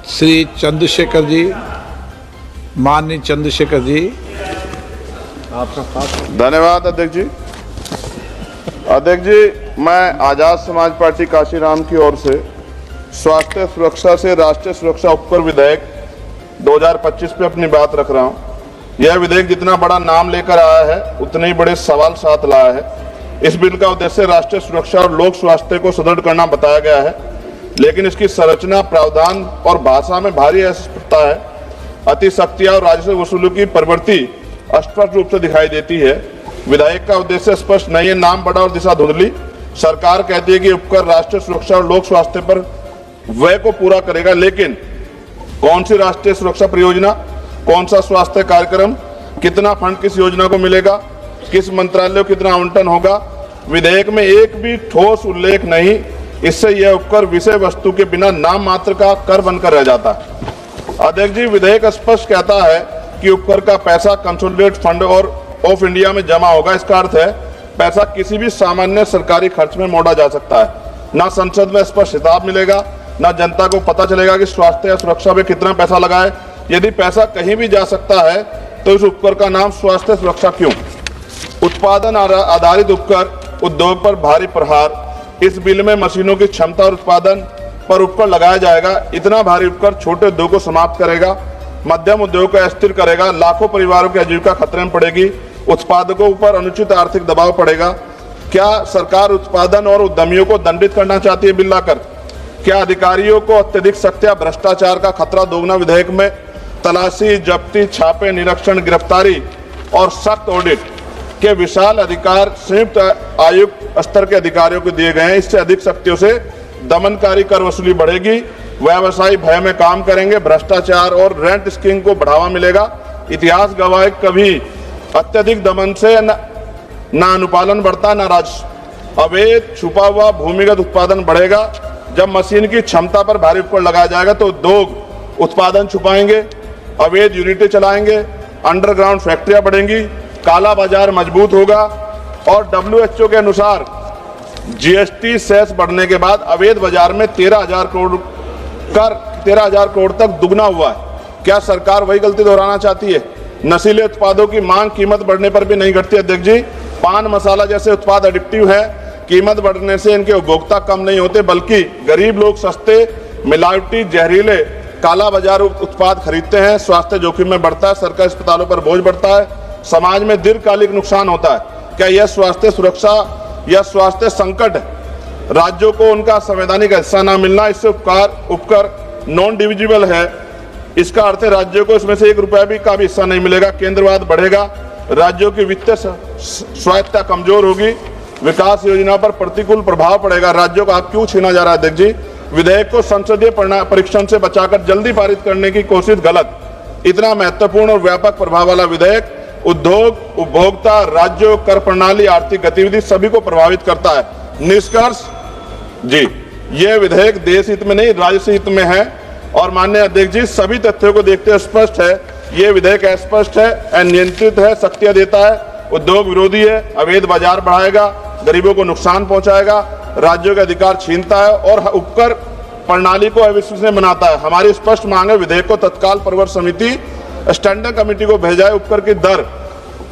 श्री चंद्रशेखर जी, माननीय चंद्रशेखर जी। धन्यवाद अध्यक्ष जी। अध्यक्ष जी, मैं आजाद समाज पार्टी काशीराम की ओर से स्वास्थ्य सुरक्षा से राष्ट्रीय सुरक्षा उपकर विधेयक 2025 पे अपनी बात रख रहा हूं। यह विधेयक जितना बड़ा नाम लेकर आया है उतने ही बड़े सवाल साथ लाया है। इस बिल का उद्देश्य राष्ट्रीय सुरक्षा और लोक स्वास्थ्य को सुदृढ़ करना बताया गया है, लेकिन इसकी संरचना, प्रावधान और भाषा में भारी अस्पष्टता है। अतिशक्तियां और राजस्व वसूली की प्रवृत्ति स्पष्ट रूप से दिखाई देती है। विधेयक का उद्देश्य स्पष्ट नहीं है, नाम बड़ा और दिशा धुंधली। सरकार कहती है कि उपकर राष्ट्रीय सुरक्षा और लोक स्वास्थ्य पर व्यय को पूरा करेगा, लेकिन कौन सी राष्ट्रीय सुरक्षा परियोजना, कौन सा स्वास्थ्य कार्यक्रम, कितना फंड किस योजना को मिलेगा, किस मंत्रालय को कितना आवंटन होगा, विधेयक में एक भी ठोस उल्लेख नहीं। इससे यह उपकर विषय वस्तु के बिना नाम मात्र का कर बनकर रह जाता है। अध्यक्ष जी, विधेयक स्पष्ट कहता है कि उपकर का पैसा कंसोलिडेटेड फंड और ऑफ इंडिया में जमा होगा। इसका अर्थ है पैसा किसी भी सामान्य सरकारी खर्च में मोड़ा जा सकता है। ना संसद में स्पष्ट हिसाब मिलेगा, ना जनता को पता चलेगा कि स्वास्थ्य या सुरक्षा में कितना पैसा लगा है। यदि पैसा कहीं भी जा सकता है तो इस उपकर का नाम स्वास्थ्य सुरक्षा क्यों? उत्पादन आधारित उपकर उद्योग पर भारी प्रहार। इस बिल में मशीनों की क्षमता और उत्पादन पर उपकर लगाया जाएगा। इतना भारी उपकर छोटे उद्योग को समाप्त करेगा, मध्यम उद्योग को अस्थिर करेगा, लाखों परिवारों की आजीविका खतरे में पड़ेगी, उत्पादकों पर अनुचित आर्थिक दबाव पड़ेगा। क्या सरकार उत्पादन और उद्यमियों को दंडित करना चाहती है बिल लाकर? क्या अधिकारियों को अत्यधिक सख्त या भ्रष्टाचार का खतरा दोगुना? विधेयक में तलाशी, जब्ती, छापे, निरीक्षण, गिरफ्तारी और सख्त ऑडिट के विशाल अधिकार संयुक्त आयुक्त स्तर के अधिकारियों को दिए गए हैं। इससे अधिक शक्तियों से दमनकारी कर वसूली बढ़ेगी, व्यवसायी भय में काम करेंगे, भ्रष्टाचार और रेंट स्कीम को बढ़ावा मिलेगा। इतिहास गवाह कभी अत्यधिक दमन से न अनुपालन बढ़ता, न राजस्व। अवैध छुपा हुआ भूमिगत उत्पादन बढ़ेगा। जब मशीन की क्षमता पर भारी उपकर लगाया जाएगा तो उद्योग उत्पादन छुपाएंगे, अवैध यूनिटें चलाएंगे, अंडरग्राउंड फैक्ट्रियां बढ़ेंगी, काला बाजार मजबूत होगा। और WHO के अनुसार GST सेस बढ़ने के बाद अवैध बाजार में 13,000 करोड़ तक दुगना हुआ है। क्या सरकार वही गलती दोहराना चाहती है? नशीले उत्पादों की मांग कीमत बढ़ने पर भी नहीं घटती। अध्यक्ष जी, पान मसाला जैसे उत्पाद एडिक्टिव है। कीमत बढ़ने से इनके उपभोक्ता कम नहीं होते, बल्कि गरीब लोग सस्ते, मिलावटी, जहरीले, काला बाजार उत्पाद खरीदते हैं। स्वास्थ्य जोखिम में बढ़ता है, सरकारी अस्पतालों पर बोझ बढ़ता है, समाज में दीर्घकालिक नुकसान होता है। क्या यह स्वास्थ्य सुरक्षा या स्वास्थ्य संकट है? राज्यों को उनका संवैधानिक हिस्सा न मिलना, इससे उपकर नॉन डिविजिबल है। इसका अर्थ है राज्यों को इसमें से ₹1 का भी हिस्सा नहीं मिलेगा। केंद्रवाद बढ़ेगा, राज्यों की वित्तीय स्वायत्तता कमजोर होगी, विकास योजना पर प्रतिकूल प्रभाव पड़ेगा। राज्यों का हक क्यों छीना जा रहा है? अध्यक्ष जी, विधेयक को संसदीय परीक्षण से बचाकर जल्दी पारित करने की कोशिश गलत। इतना महत्वपूर्ण और व्यापक प्रभाव वाला विधेयक उद्योग, उपभोक्ता, राज्यों, कर प्रणाली, आर्थिक गतिविधि सभी को प्रभावित करता है। निष्कर्ष जी, यह विधेयक देश हित में नहीं राजस्व हित में है। और माननीय अध्यक्ष जी, सभी तथ्यों को देखते हुए स्पष्ट है यह विधेयक अस्पष्ट है, अनियंत्रित है, शक्तियां देता है, उद्योग विरोधी है, अवैध बाजार बढ़ाएगा, गरीबों को नुकसान पहुंचाएगा, राज्यों के अधिकार छीनता है और उपकर प्रणाली को अविश्वसनीय बनाता है। हमारी स्पष्ट मांग है विधेयक को तत्काल प्रवर समिति स्टैंडिंग कमेटी को भेजा जाए, उपकर की दर,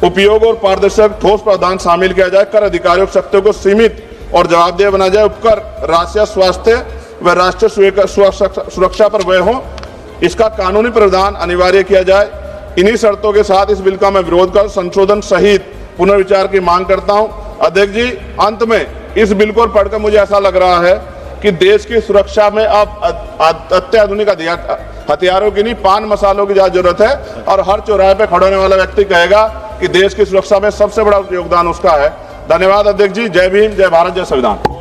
उपयोग और पारदर्शक ठोस प्रावधान शामिल किया जाए, कर अधिकारियों की शक्तियों को सीमित और जवाबदेह बनाया जाए, उपकर राष्ट्रीय स्वास्थ्य व राष्ट्रीय सुरक्षा पर व्यय हो, इसका कानूनी प्रावधान अनिवार्य किया जाए। इन्हीं शर्तों के साथ इस बिल का मैं विरोध कर संशोधन सहित पुनर्विचार की मांग करता हूं। अध्यक्ष जी, अंत में इस बिल को पढ़कर मुझे ऐसा लग रहा है कि देश की सुरक्षा में अब अत्याधुनिक हथियारों की नहीं, पान मसालों की ज्यादा जरूरत है। और हर चौराहे पे खड़े होने वाला व्यक्ति कहेगा कि देश की सुरक्षा में सबसे बड़ा योगदान उसका है। धन्यवाद अध्यक्ष जी। जय भीम, जय भारत, जय संविधान।